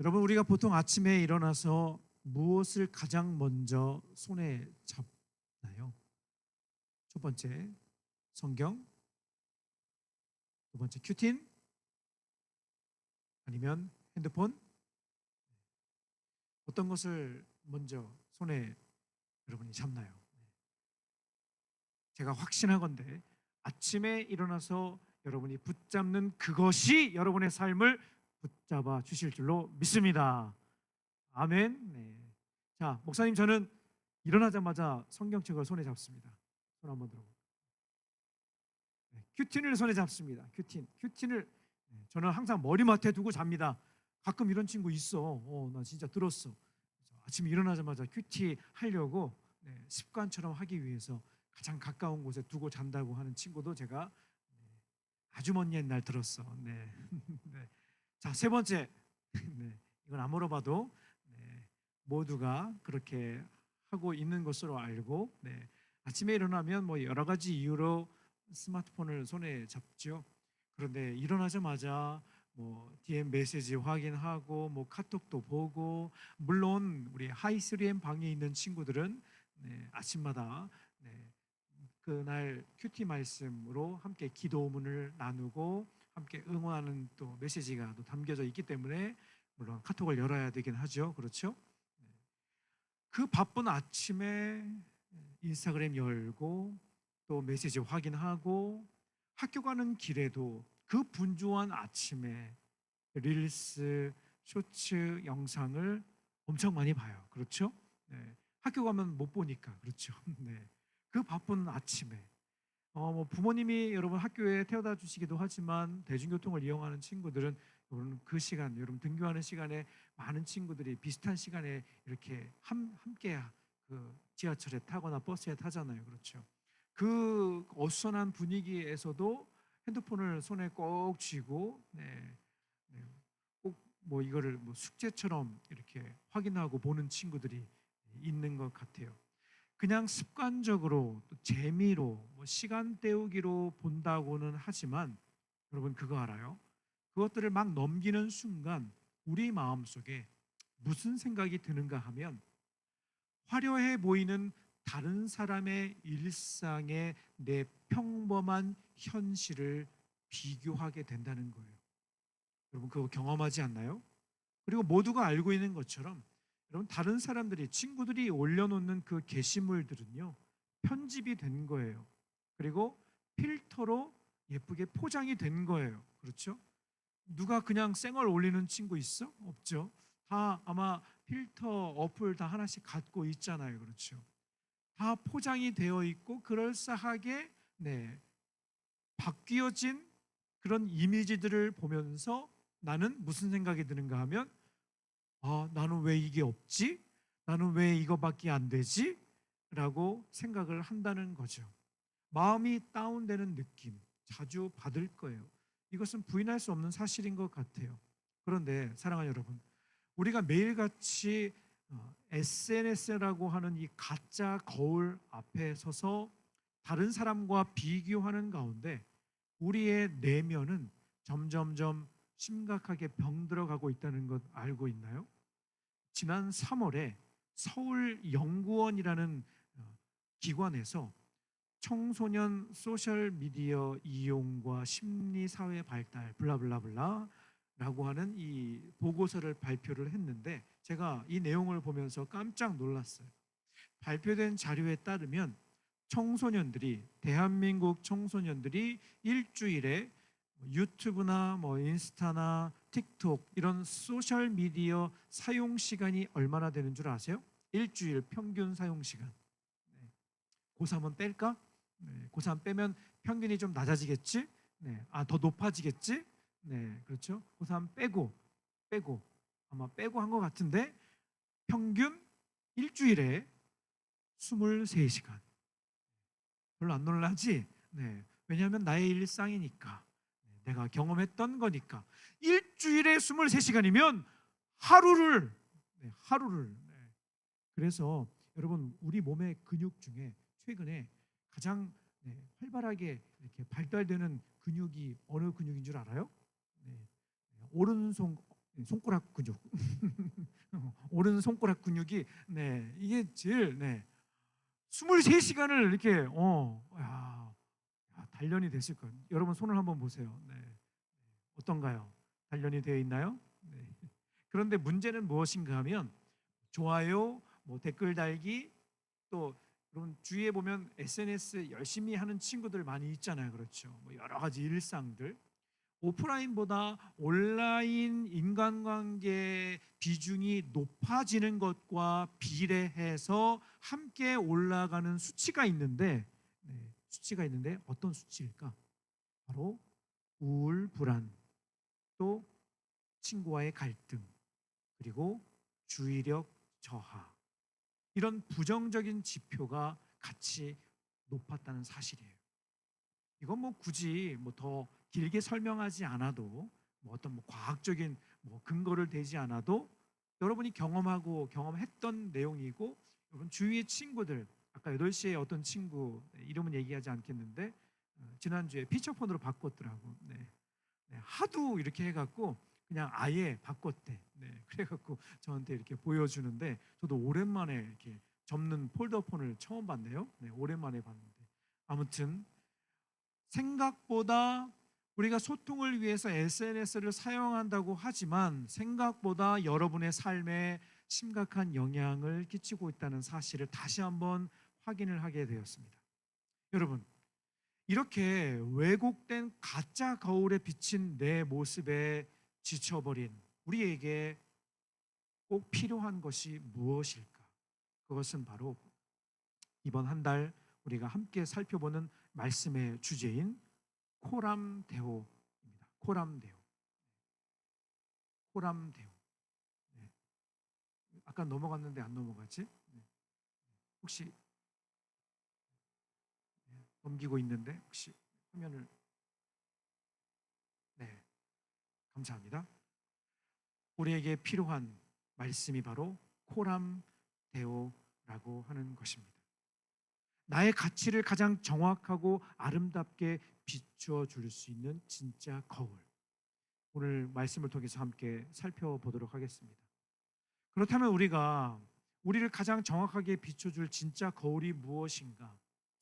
여러분, 우리가 보통 아침에 일어나서 무엇을 가장 먼저 손에 잡나요? 첫 번째, 성경. 두 번째, 큐틴. 아니면 핸드폰. 어떤 것을 먼저 손에 여러분이 잡나요? 제가 확신하건대 아침에 일어나서 여러분이 붙잡는 그것이 여러분의 삶을 붙잡아 주실 줄로 믿습니다. 아멘. 네. 자, 목사님, 저는 일어나자마자 성경책을 손에 잡습니다. 손 한번 들어. 네, 큐틴을 손에 잡습니다. 큐틴을 저는 항상 머리맡에 두고 잡니다. 가끔 이런 친구 있어. 나 진짜 들었어. 아침에 일어나자마자 큐티 하려고 습관처럼 하기 위해서 가장 가까운 곳에 두고 잔다고 하는 친구도 제가 아주 먼 옛날 들었어. 네. 네. 자, 세 번째. 네. 이건 아무로 봐도 모두가 그렇게 하고 있는 것으로 알고, 아침에 일어나면 뭐 여러 가지 이유로 스마트폰을 손에 잡죠. 그런데 일어나자마자 뭐 DM 메시지 확인하고 뭐 카톡도 보고, 물론 우리 하이3M 방에 있는 친구들은 아침마다 그날 큐티 말씀으로 함께 기도문을 나누고 함께 응원하는 또 메시지가 또 담겨져 있기 때문에 물론 카톡을 열어야 되긴 하죠. 그렇죠? 그 바쁜 아침에 인스타그램 열고 또 메시지 확인하고, 학교 가는 길에도 그 분주한 아침에 릴스, 쇼츠 영상을 엄청 많이 봐요. 그렇죠? 학교 가면 못 보니까. 그렇죠? 그 바쁜 아침에 뭐 부모님이 여러분 학교에 태워다 주시기도 하지만 대중교통을 이용하는 친구들은 여러분 그 시간, 여러분 등교하는 시간에 많은 친구들이 비슷한 시간에 이렇게 함께 그 지하철에 타거나 버스에 타잖아요. 그렇죠? 그 어수선한 분위기에서도 핸드폰을 손에 꼭 쥐고 꼭 뭐 이거를 뭐 숙제처럼 이렇게 확인하고 보는 친구들이 있는 것 같아요. 그냥 습관적으로 또 재미로 뭐 시간 때우기로 본다고는 하지만 여러분 그거 알아요? 그것들을 막 넘기는 순간 우리 마음속에 무슨 생각이 드는가 하면 화려해 보이는 다른 사람의 일상에 내 평범한 현실을 비교하게 된다는 거예요. 여러분 그거 경험하지 않나요? 그리고 모두가 알고 있는 것처럼 여러분 다른 사람들이 친구들이 올려놓는 그 게시물들은요 편집이 된 거예요. 그리고 필터로 예쁘게 포장이 된 거예요. 그렇죠? 누가 그냥 생얼 올리는 친구 있어? 없죠. 다 아마 필터 어플 다 하나씩 갖고 있잖아요. 그렇죠? 다 포장이 되어 있고 그럴싸하게 바뀌어진 그런 이미지들을 보면서 나는 무슨 생각이 드는가 하면, 나는 왜 이게 없지? 나는 왜 이거밖에 안 되지? 라고 생각을 한다는 거죠. 마음이 다운되는 느낌 자주 받을 거예요. 이것은 부인할 수 없는 사실인 것 같아요. 그런데 사랑하는 여러분, 우리가 매일같이 SNS라고 하는 이 가짜 거울 앞에 서서 다른 사람과 비교하는 가운데 우리의 내면은 점점점 심각하게 병들어가고 있다는 것 알고 있나요? 지난 3월에 서울연구원이라는 기관에서 청소년 소셜 미디어 이용과 심리 사회 발달 블라블라블라라고 하는 이 보고서를 발표를 했는데 제가 이 내용을 보면서 깜짝 놀랐어요. 발표된 자료에 따르면 대한민국 청소년들이 일주일에 유튜브나 뭐 인스타나 틱톡 이런 소셜 미디어 사용 시간이 얼마나 되는 줄 아세요? 일주일 평균 사용 시간. 고3은 뺄까? 고3 빼면 평균이 좀 낮아지겠지? 더 높아지겠지? 그렇죠. 고3 빼고 아마 빼고 한 것 같은데 평균 일주일에 23시간. 별로 안 놀라지? 왜냐하면 나의 일상이니까. 내가 경험했던 거니까. 일주일에 23시간이면 하루를. 그래서 여러분 우리 몸의 근육 중에 최근에 가장 활발하게 이렇게 발달되는 근육이 어느 근육인 줄 알아요? 오른손 손가락 근육, 오른 손가락 근육이 이게 제일 23시간을 이렇게 단련이 됐을 거예요. 여러분 손을 한번 보세요. 어떤가요? 단련이 되어 있나요? 그런데 문제는 무엇인가 하면 좋아요, 뭐 댓글 달기, 또 여러분 주위에 보면 SNS 열심히 하는 친구들 많이 있잖아요. 그렇죠? 뭐 여러 가지 일상들. 오프라인보다 온라인 인간관계 비중이 높아지는 것과 비례해서 함께 올라가는 수치가 있는데 어떤 수치일까? 바로 우울, 불안, 또 친구와의 갈등, 그리고 주의력 저하, 이런 부정적인 지표가 같이 높았다는 사실이에요. 이건 뭐 굳이 뭐 더 길게 설명하지 않아도, 뭐 어떤 뭐 과학적인 뭐 근거를 대지 않아도 여러분이 경험하고 경험했던 내용이고, 여러분 주위의 친구들, 아까 8시에 어떤 친구 이름은 얘기하지 않겠는데 지난주에 피처폰으로 바꿨더라고. 하도 이렇게 해갖고 그냥 아예 바꿨대. 그래갖고 저한테 이렇게 보여주는데 저도 오랜만에 이렇게 접는 폴더폰을 처음 봤네요. 오랜만에 봤는데 아무튼 생각보다 우리가 소통을 위해서 SNS를 사용한다고 하지만 생각보다 여러분의 삶에 심각한 영향을 끼치고 있다는 사실을 다시 한번 확인을 하게 되었습니다. 여러분, 이렇게 왜곡된 가짜 거울에 비친 내 모습에 지쳐버린 우리에게 꼭 필요한 것이 무엇일까? 그것은 바로 이번 한 달 우리가 함께 살펴보는 말씀의 주제인 코람데오입니다. 코람데오. 코람데오. 네. 아까 넘어갔는데 안 넘어가지? 혹시 넘기고 있는데 혹시 화면을 감사합니다. 우리에게 필요한 말씀이 바로 코람데오라고 하는 것입니다. 나의 가치를 가장 정확하고 아름답게 비추어 줄 수 있는 진짜 거울. 오늘 말씀을 통해서 함께 살펴보도록 하겠습니다. 그렇다면 우리를 가장 정확하게 비춰줄 진짜 거울이 무엇인가?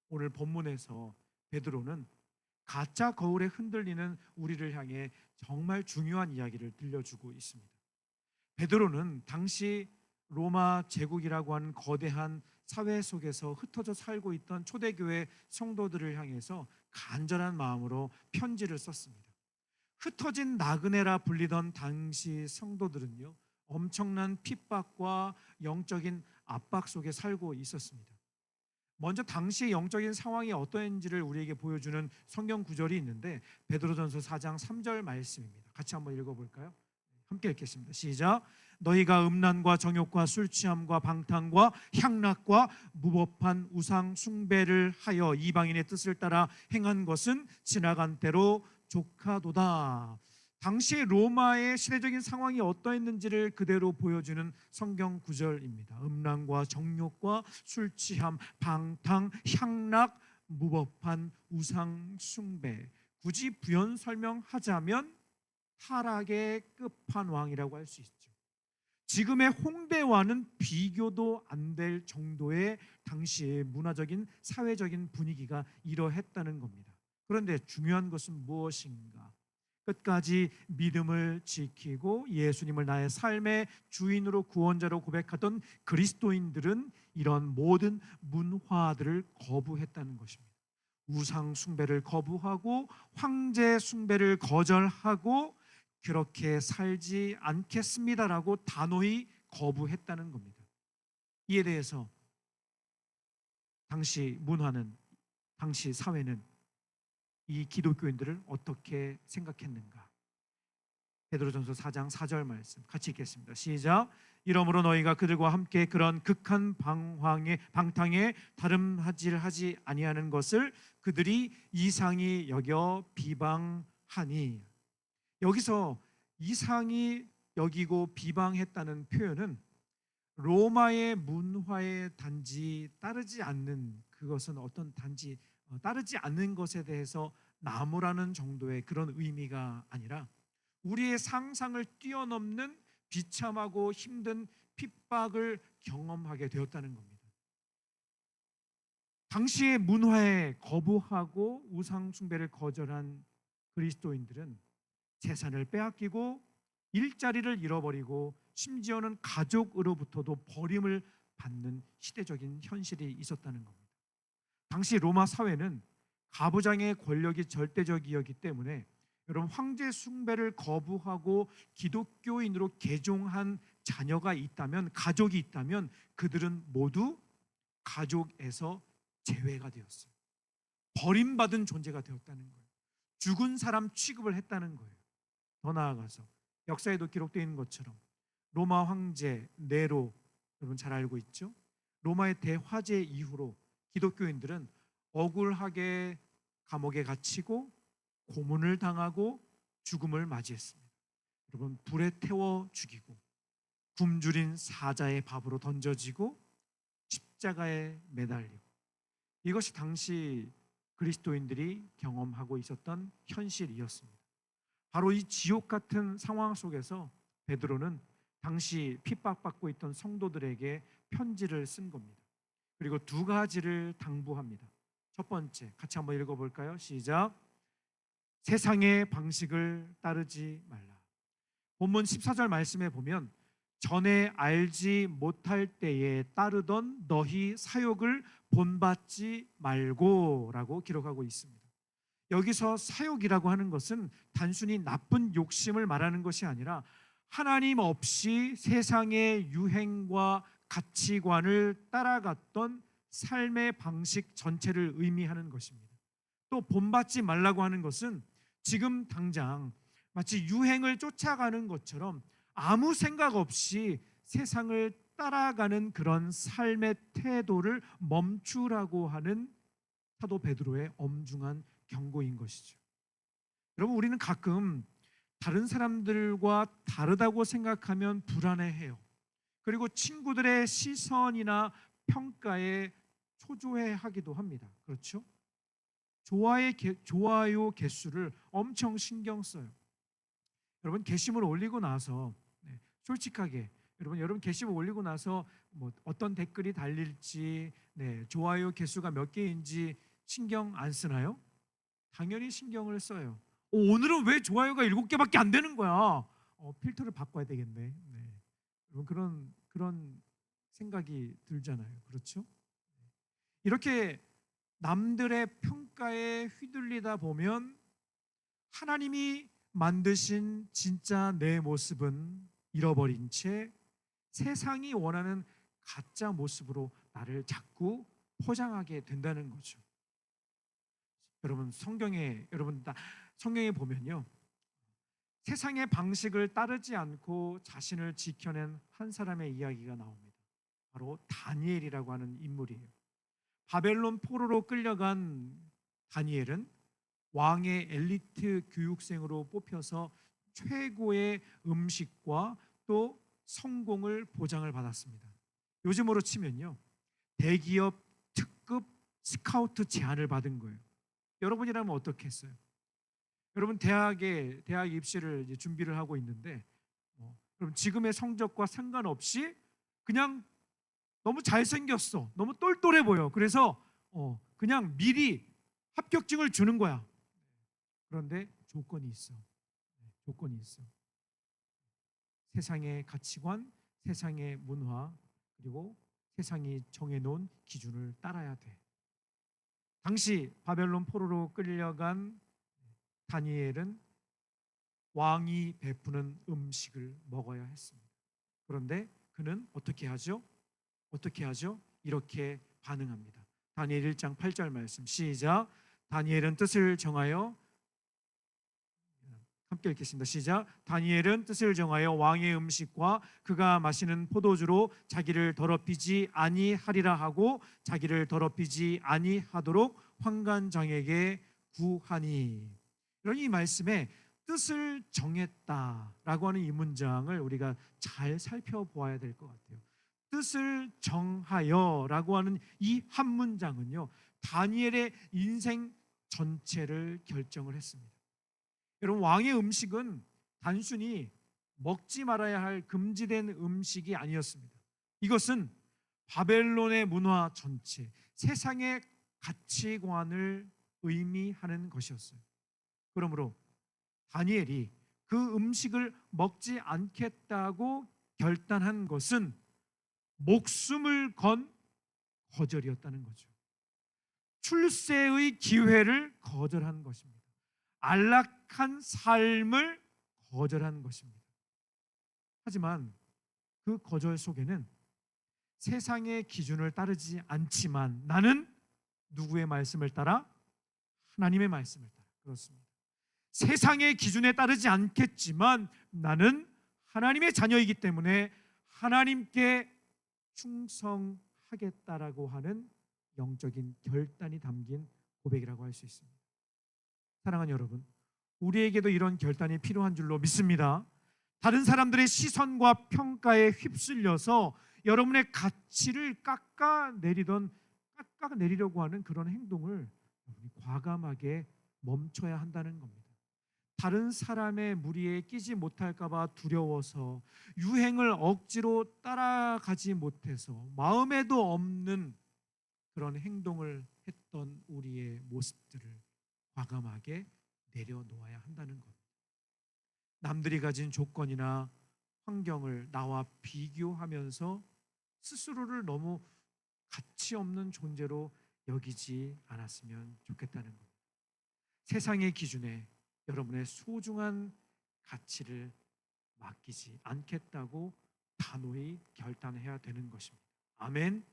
오늘 본문에서 베드로는 가짜 거울에 흔들리는 우리를 향해 정말 중요한 이야기를 들려주고 있습니다. 베드로는 당시 로마 제국이라고 하는 거대한 사회 속에서 흩어져 살고 있던 초대교회 성도들을 향해서 간절한 마음으로 편지를 썼습니다. 흩어진 나그네라 불리던 당시 성도들은요, 엄청난 핍박과 영적인 압박 속에 살고 있었습니다. 먼저 당시의 영적인 상황이 어떠한지를 우리에게 보여주는 성경 구절이 있는데 베드로전서 4장 3절 말씀입니다. 같이 한번 읽어볼까요? 함께 읽겠습니다. 시작. 너희가 음란과 정욕과 술 취함과 방탕과 향락과 무법한 우상 숭배를 하여 이방인의 뜻을 따라 행한 것은 지나간 때로 족하도다. 당시 로마의 시대적인 상황이 어떠했는지를 그대로 보여주는 성경 구절입니다. 음란과 정욕과 술 취함, 방탕, 향락, 무법한 우상 숭배. 굳이 부연 설명하자면 타락의 끝판왕이라고 할 수 있죠. 지금의 홍대와는 비교도 안 될 정도의 당시의 문화적인 사회적인 분위기가 이러했다는 겁니다. 그런데 중요한 것은 무엇인가? 끝까지 믿음을 지키고 예수님을 나의 삶의 주인으로 구원자로 고백하던 그리스도인들은 이런 모든 문화들을 거부했다는 것입니다. 우상 숭배를 거부하고 황제 숭배를 거절하고 그렇게 살지 않겠습니다라고 단호히 거부했다는 겁니다. 이에 대해서 당시 문화는, 당시 사회는 이 기독교인들을 어떻게 생각했는가? 베드로전서 4장 4절 말씀 같이 읽겠습니다. 시작. 이러므로 너희가 그들과 함께 그런 극한 방탕에 다름질하지 아니하는 것을 그들이 이상히 여겨 비방하니. 여기서 이상히 여기고 비방했다는 표현은 로마의 문화에 단지 따르지 않는, 그것은 어떤 단지 따르지 않는 것에 대해서 나무라는 정도의 그런 의미가 아니라 우리의 상상을 뛰어넘는 비참하고 힘든 핍박을 경험하게 되었다는 겁니다. 당시의 문화에 거부하고 우상 숭배를 거절한 그리스도인들은 재산을 빼앗기고 일자리를 잃어버리고 심지어는 가족으로부터도 버림을 받는 시대적인 현실이 있었다는 겁니다. 당시 로마 사회는 가부장의 권력이 절대적이었기 때문에 여러분, 황제 숭배를 거부하고 기독교인으로 개종한 자녀가 있다면, 가족이 있다면 그들은 모두 가족에서 제외가 되었어요. 버림받은 존재가 되었다는 거예요. 죽은 사람 취급을 했다는 거예요. 더 나아가서 역사에도 기록되어 있는 것처럼 로마 황제 네로, 여러분 잘 알고 있죠? 로마의 대화재 이후로 기독교인들은 억울하게 감옥에 갇히고 고문을 당하고 죽음을 맞이했습니다. 여러분, 불에 태워 죽이고 굶주린 사자의 밥으로 던져지고 십자가에 매달리고, 이것이 당시 그리스도인들이 경험하고 있었던 현실이었습니다. 바로 이 지옥 같은 상황 속에서 베드로는 당시 핍박받고 있던 성도들에게 편지를 쓴 겁니다. 그리고 두 가지를 당부합니다. 첫 번째, 같이 한번 읽어볼까요? 시작. 세상의 방식을 따르지 말라. 본문 14절 말씀에 보면 전에 알지 못할 때에 따르던 너희 사욕을 본받지 말고 라고 기록하고 있습니다. 여기서 사욕이라고 하는 것은 단순히 나쁜 욕심을 말하는 것이 아니라 하나님 없이 세상의 유행과 가치관을 따라갔던 삶의 방식 전체를 의미하는 것입니다. 또 본받지 말라고 하는 것은 지금 당장 마치 유행을 쫓아가는 것처럼 아무 생각 없이 세상을 따라가는 그런 삶의 태도를 멈추라고 하는 사도 베드로의 엄중한 경고인 것이죠. 여러분, 우리는 가끔 다른 사람들과 다르다고 생각하면 불안해해요. 그리고 친구들의 시선이나 평가에 초조해하기도 합니다. 그렇죠? 좋아요 개수를 엄청 신경 써요. 여러분, 게시물 올리고 나서 솔직하게 여러분 게시물 올리고 나서 뭐 어떤 댓글이 달릴지, 좋아요 개수가 몇 개인지 신경 안 쓰나요? 당연히 신경을 써요. 오늘은 왜 좋아요가 7개밖에 안 되는 거야? 필터를 바꿔야 되겠네. 여러분, 그런 생각이 들잖아요. 그렇죠? 이렇게 남들의 평가에 휘둘리다 보면 하나님이 만드신 진짜 내 모습은 잃어버린 채 세상이 원하는 가짜 모습으로 나를 자꾸 포장하게 된다는 거죠. 여러분, 성경에 보면요, 세상의 방식을 따르지 않고 자신을 지켜낸 한 사람의 이야기가 나옵니다. 바로 다니엘이라고 하는 인물이에요. 바벨론 포로로 끌려간 다니엘은 왕의 엘리트 교육생으로 뽑혀서 최고의 음식과 또 성공을 보장을 받았습니다. 요즘으로 치면요, 대기업 특급 스카우트 제안을 받은 거예요. 여러분이라면 어떻게 했어요? 여러분, 대학 입시를 이제 준비를 하고 있는데, 그럼 지금의 성적과 상관없이 그냥 너무 잘생겼어, 너무 똘똘해 보여, 그래서 그냥 미리 합격증을 주는 거야. 그런데 조건이 있어. 조건이 있어. 세상의 가치관, 세상의 문화, 그리고 세상이 정해놓은 기준을 따라야 돼. 당시 바벨론 포로로 끌려간 다니엘은 왕이 베푸는 음식을 먹어야 했습니다. 그런데 그는 어떻게 하죠? 이렇게 반응합니다. 다니엘 1장 8절 말씀 시작. 다니엘은 뜻을 정하여, 함께 읽겠습니다. 시작. 다니엘은 뜻을 정하여 왕의 음식과 그가 마시는 포도주로 자기를 더럽히지 아니하리라 하고 자기를 더럽히지 아니하도록 환관장에게 구하니. 이런 이 말씀에 뜻을 정했다라고 하는 이 문장을 우리가 잘 살펴보아야 될 것 같아요. 뜻을 정하여라고 하는 이 한 문장은요, 다니엘의 인생 전체를 결정을 했습니다. 여러분, 왕의 음식은 단순히 먹지 말아야 할 금지된 음식이 아니었습니다. 이것은 바벨론의 문화 전체, 세상의 가치관을 의미하는 것이었어요. 그러므로 다니엘이 그 음식을 먹지 않겠다고 결단한 것은 목숨을 건 거절이었다는 거죠. 출세의 기회를 거절한 것입니다. 안락한 삶을 거절한 것입니다. 하지만 그 거절 속에는 세상의 기준을 따르지 않지만 나는 누구의 말씀을 따라? 하나님의 말씀을 따라. 그렇습니다. 세상의 기준에 따르지 않겠지만 나는 하나님의 자녀이기 때문에 하나님께 충성하겠다라고 하는 영적인 결단이 담긴 고백이라고 할 수 있습니다. 사랑하는 여러분, 우리에게도 이런 결단이 필요한 줄로 믿습니다. 다른 사람들의 시선과 평가에 휩쓸려서 여러분의 가치를 깎아내리려고 하는 그런 행동을 과감하게 멈춰야 한다는 겁니다. 다른 사람의 무리에 끼지 못할까 봐 두려워서 유행을 억지로 따라가지 못해서 마음에도 없는 그런 행동을 했던 우리의 모습들을 과감하게 내려놓아야 한다는 겁니다. 남들이 가진 조건이나 환경을 나와 비교하면서 스스로를 너무 가치 없는 존재로 여기지 않았으면 좋겠다는 겁니다. 세상의 기준에 여러분의 소중한 가치를 맡기지 않겠다고 단호히 결단해야 되는 것입니다. 아멘.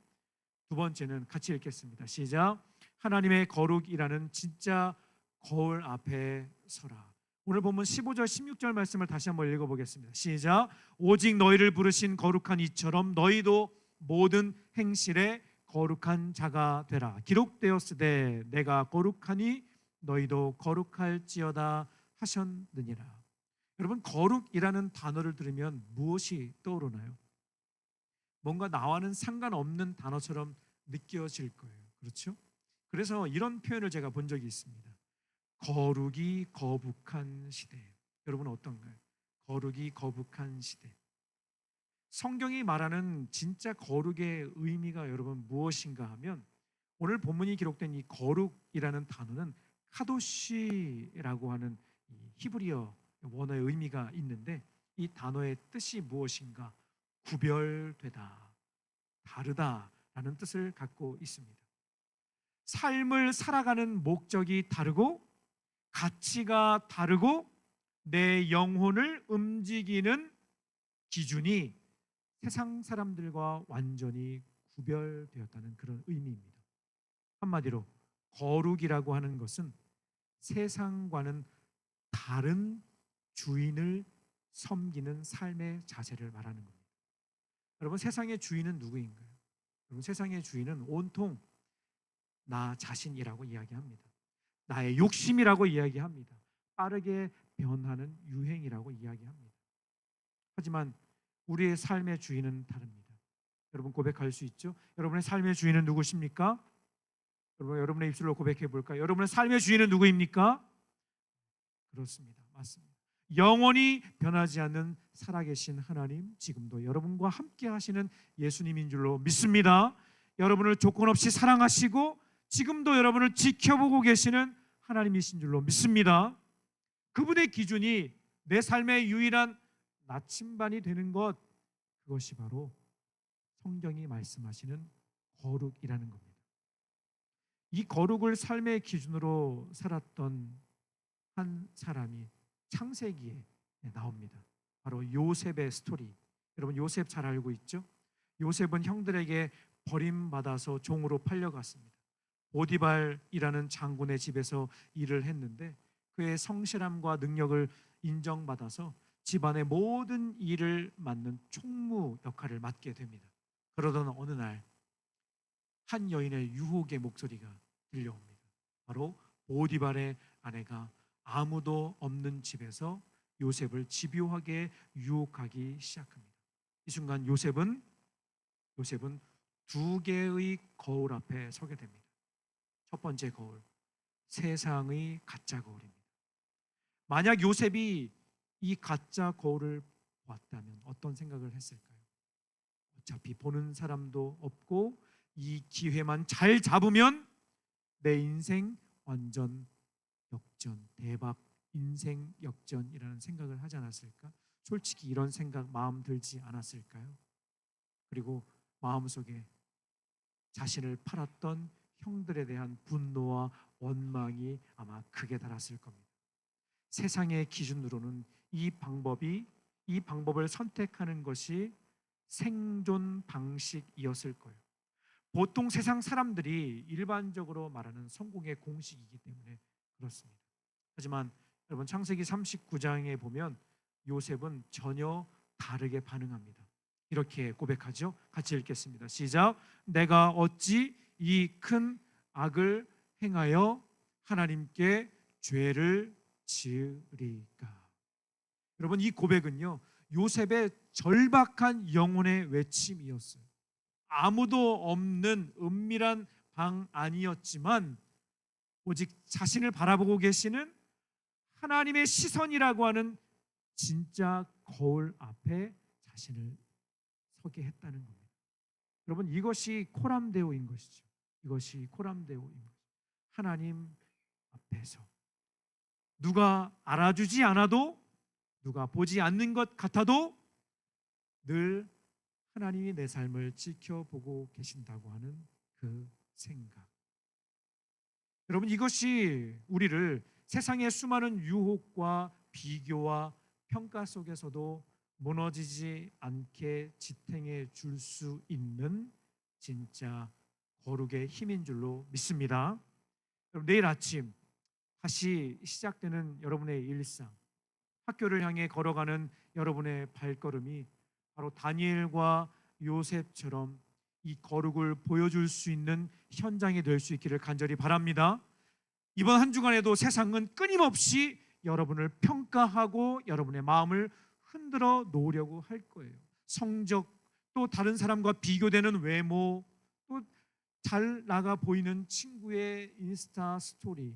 두 번째는 같이 읽겠습니다. 시작. 하나님의 거룩이라는 진짜 거울 앞에 서라. 오늘 본문 15절 16절 말씀을 다시 한번 읽어보겠습니다. 시작. 오직 너희를 부르신 거룩한 이처럼 너희도 모든 행실에 거룩한 자가 되라. 기록되었으되 내가 거룩하니 너희도 거룩할지어다 하셨느니라. 여러분, 거룩이라는 단어를 들으면 무엇이 떠오르나요? 뭔가 나와는 상관없는 단어처럼 느껴질 거예요. 그렇죠? 그래서 이런 표현을 제가 본 적이 있습니다. 거룩이 거북한 시대. 여러분 어떤가요? 거룩이 거북한 시대. 성경이 말하는 진짜 거룩의 의미가 여러분 무엇인가 하면 오늘 본문이 기록된 이 거룩이라는 단어는 카도시라고 하는 히브리어 원어의 의미가 있는데 이 단어의 뜻이 무엇인가? 구별되다, 다르다라는 뜻을 갖고 있습니다. 삶을 살아가는 목적이 다르고 가치가 다르고 내 영혼을 움직이는 기준이 세상 사람들과 완전히 구별되었다는 그런 의미입니다. 한마디로 거룩이라고 하는 것은 세상과는 다른 주인을 섬기는 삶의 자세를 말하는 겁니다. 여러분, 세상의 주인은 누구인가요? 여러분, 세상의 주인은 온통 나 자신이라고 이야기합니다. 나의 욕심이라고 이야기합니다. 빠르게 변하는 유행이라고 이야기합니다. 하지만 우리의 삶의 주인은 다릅니다. 여러분 고백할 수 있죠? 여러분의 삶의 주인은 누구십니까? 여러분의 입술로 고백해 볼까요? 여러분의 삶의 주인은 누구입니까? 그렇습니다. 맞습니다. 영원히 변하지 않는 살아계신 하나님, 지금도 여러분과 함께 하시는 예수님인 줄로 믿습니다. 여러분을 조건 없이 사랑하시고 지금도 여러분을 지켜보고 계시는 하나님이신 줄로 믿습니다. 그분의 기준이 내 삶의 유일한 나침반이 되는 것, 그것이 바로 성경이 말씀하시는 거룩이라는 겁니다. 이 거룩을 삶의 기준으로 살았던 한 사람이 창세기에 나옵니다. 바로 요셉의 스토리. 여러분 요셉 잘 알고 있죠? 요셉은 형들에게 버림받아서 종으로 팔려갔습니다. 보디발이라는 장군의 집에서 일을 했는데 그의 성실함과 능력을 인정받아서 집안의 모든 일을 맡는 총무 역할을 맡게 됩니다. 그러던 어느 날 한 여인의 유혹의 목소리가 들려옵니다. 바로 보디발의 아내가 아무도 없는 집에서 요셉을 집요하게 유혹하기 시작합니다. 이 순간 요셉은 두 개의 거울 앞에 서게 됩니다. 첫 번째 거울, 세상의 가짜 거울입니다. 만약 요셉이 이 가짜 거울을 보았다면 어떤 생각을 했을까요? 어차피 보는 사람도 없고 이 기회만 잘 잡으면 내 인생 완전 역전, 대박 인생 역전이라는 생각을 하지 않았을까? 솔직히 이런 생각 마음 들지 않았을까요? 그리고 마음속에 자신을 팔았던 형들에 대한 분노와 원망이 아마 크게 달았을 겁니다. 세상의 기준으로는 이 방법을 선택하는 것이 생존 방식이었을 거예요. 보통 세상 사람들이 일반적으로 말하는 성공의 공식이기 때문에 그렇습니다. 하지만 여러분 창세기 39장에 보면 요셉은 전혀 다르게 반응합니다. 이렇게 고백하죠. 같이 읽겠습니다. 시작. 내가 어찌 이 큰 악을 행하여 하나님께 죄를 지으리까. 여러분 이 고백은요 요셉의 절박한 영혼의 외침이었어요. 아무도 없는 은밀한 방 안이었지만 오직 자신을 바라보고 계시는 하나님의 시선이라고 하는 진짜 거울 앞에 자신을 서게 했다는 겁니다. 여러분 이것이 코람데오인 것이죠. 이것이 코람데오인 것이죠. 하나님 앞에서 누가 알아주지 않아도 누가 보지 않는 것 같아도 늘 하나님이 내 삶을 지켜보고 계신다고 하는 그 생각. 여러분 이것이 우리를 세상의 수많은 유혹과 비교와 평가 속에서도 무너지지 않게 지탱해 줄 수 있는 진짜 거룩의 힘인 줄로 믿습니다. 여러분 내일 아침 다시 시작되는 여러분의 일상, 학교를 향해 걸어가는 여러분의 발걸음이 바로 다니엘과 요셉처럼 이 거룩을 보여줄 수 있는 현장이 될 수 있기를 간절히 바랍니다. 이번 한 주간에도 세상은 끊임없이 여러분을 평가하고 여러분의 마음을 흔들어 놓으려고 할 거예요. 성적, 또 다른 사람과 비교되는 외모, 또 잘 나가 보이는 친구의 인스타 스토리.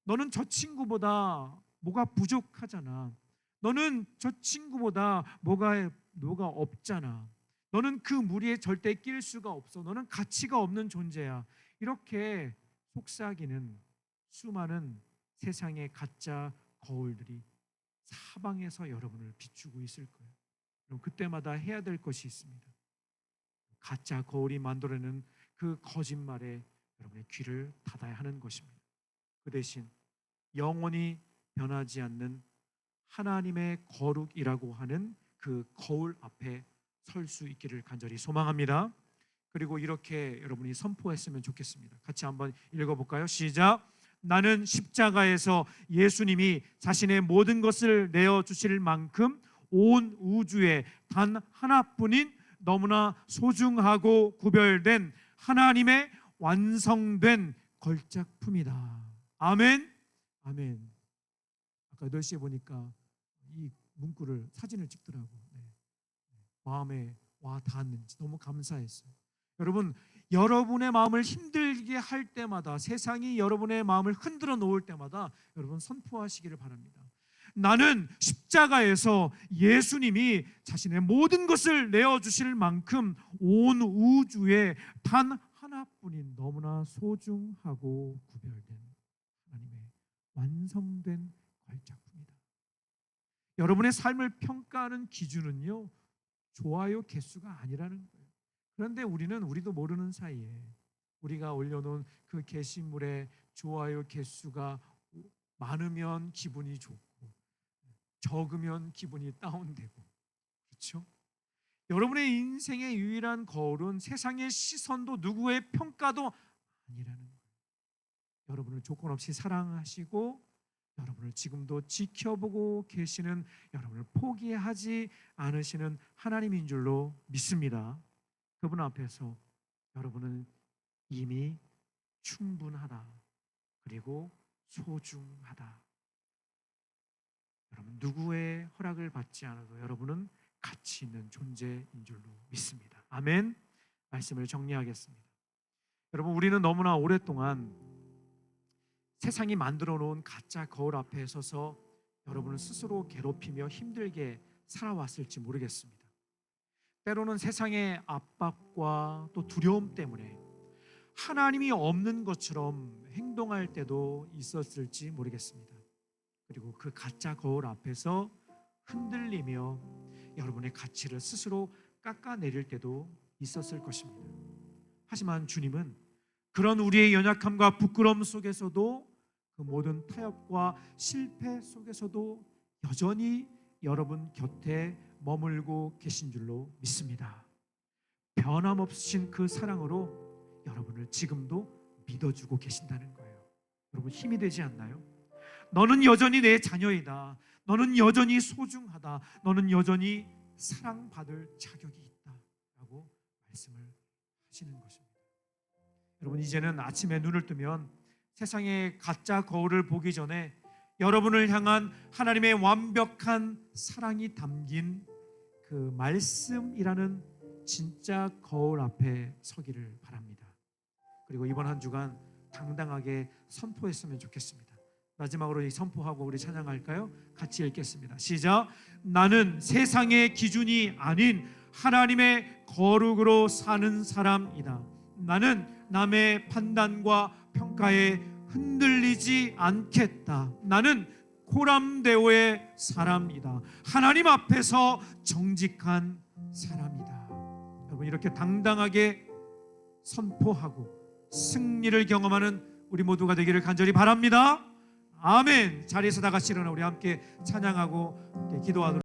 너는 저 친구보다 뭐가 부족하잖아. 너는 저 친구보다 뭐가 없잖아. 너는 그 무리에 절대 낄 수가 없어. 너는 가치가 없는 존재야. 이렇게 속삭이는 수많은 세상의 가짜 거울들이 사방에서 여러분을 비추고 있을 거예요. 그럼 그때마다 해야 될 것이 있습니다. 가짜 거울이 만들어내는 그 거짓말에 여러분의 귀를 닫아야 하는 것입니다. 그 대신 영원히 변하지 않는 하나님의 거룩이라고 하는 그 거울 앞에 설 수 있기를 간절히 소망합니다. 그리고 이렇게 여러분이 선포했으면 좋겠습니다. 같이 한번 읽어볼까요? 시작. 나는 십자가에서 예수님이 자신의 모든 것을 내어주실 만큼 온 우주에 단 하나뿐인 너무나 소중하고 구별된 하나님의 완성된 걸작품이다. 아멘. 아멘. 아까 8시에 보니까 이 문구를 사진을 찍더라고. 네. 마음에 와 닿았는지 너무 감사했어요. 여러분, 여러분의 마음을 힘들게 할 때마다, 세상이 여러분의 마음을 흔들어 놓을 때마다 여러분 선포하시기를 바랍니다. 나는 십자가에서 예수님이 자신의 모든 것을 내어주실 만큼 온 우주에 단 하나뿐인 너무나 소중하고 구별된 하나님의 완성된 걸작품이다. 여러분의 삶을 평가하는 기준은요, 좋아요 개수가 아니라는 거예요. 그런데 우리도 모르는 사이에 우리가 올려놓은 그 게시물의 좋아요 개수가 많으면 기분이 좋고 적으면 기분이 다운되고, 그렇죠? 여러분의 인생의 유일한 거울은 세상의 시선도 누구의 평가도 아니라는 거예요. 여러분을 조건 없이 사랑하시고 여러분을 지금도 지켜보고 계시는, 여러분을 포기하지 않으시는 하나님인 줄로 믿습니다. 그분 앞에서 여러분은 이미 충분하다, 그리고 소중하다. 여러분 누구의 허락을 받지 않아도 여러분은 가치 있는 존재인 줄로 믿습니다. 아멘. 말씀을 정리하겠습니다. 여러분 우리는 너무나 오랫동안 세상이 만들어 놓은 가짜 거울 앞에 서서 여러분은 스스로 괴롭히며 힘들게 살아왔을지 모르겠습니다. 때로는 세상의 압박과 또 두려움 때문에 하나님이 없는 것처럼 행동할 때도 있었을지 모르겠습니다. 그리고 그 가짜 거울 앞에서 흔들리며 여러분의 가치를 스스로 깎아내릴 때도 있었을 것입니다. 하지만 주님은 그런 우리의 연약함과 부끄러움 속에서도, 그 모든 타협과 실패 속에서도 여전히 여러분 곁에 머물고 계신 줄로 믿습니다. 변함없으신 그 사랑으로 여러분을 지금도 믿어주고 계신다는 거예요. 여러분, 힘이 되지 않나요? 너는 여전히 내 자녀이다. 너는 여전히 소중하다. 너는 여전히 사랑받을 자격이 있다 라고 말씀을 하시는 것입니다. 여러분, 이제는 아침에 눈을 뜨면 세상의 가짜 거울을 보기 전에 여러분을 향한 하나님의 완벽한 사랑이 담긴 그 말씀이라는 진짜 거울 앞에 서기를 바랍니다. 그리고 이번 한 주간 당당하게 선포했으면 좋겠습니다. 마지막으로 이 선포하고 우리 찬양할까요? 같이 읽겠습니다. 시작. 나는 세상의 기준이 아닌 하나님의 거룩으로 사는 사람이다. 나는 남의 판단과 평가에 흔들리지 않겠다. 나는 코람데오의 사람이다. 하나님 앞에서 정직한 사람이다. 여러분, 이렇게 당당하게 선포하고 승리를 경험하는 우리 모두가 되기를 간절히 바랍니다. 아멘. 자리에서 다 같이 일어나 우리 함께 찬양하고 함께 기도하도록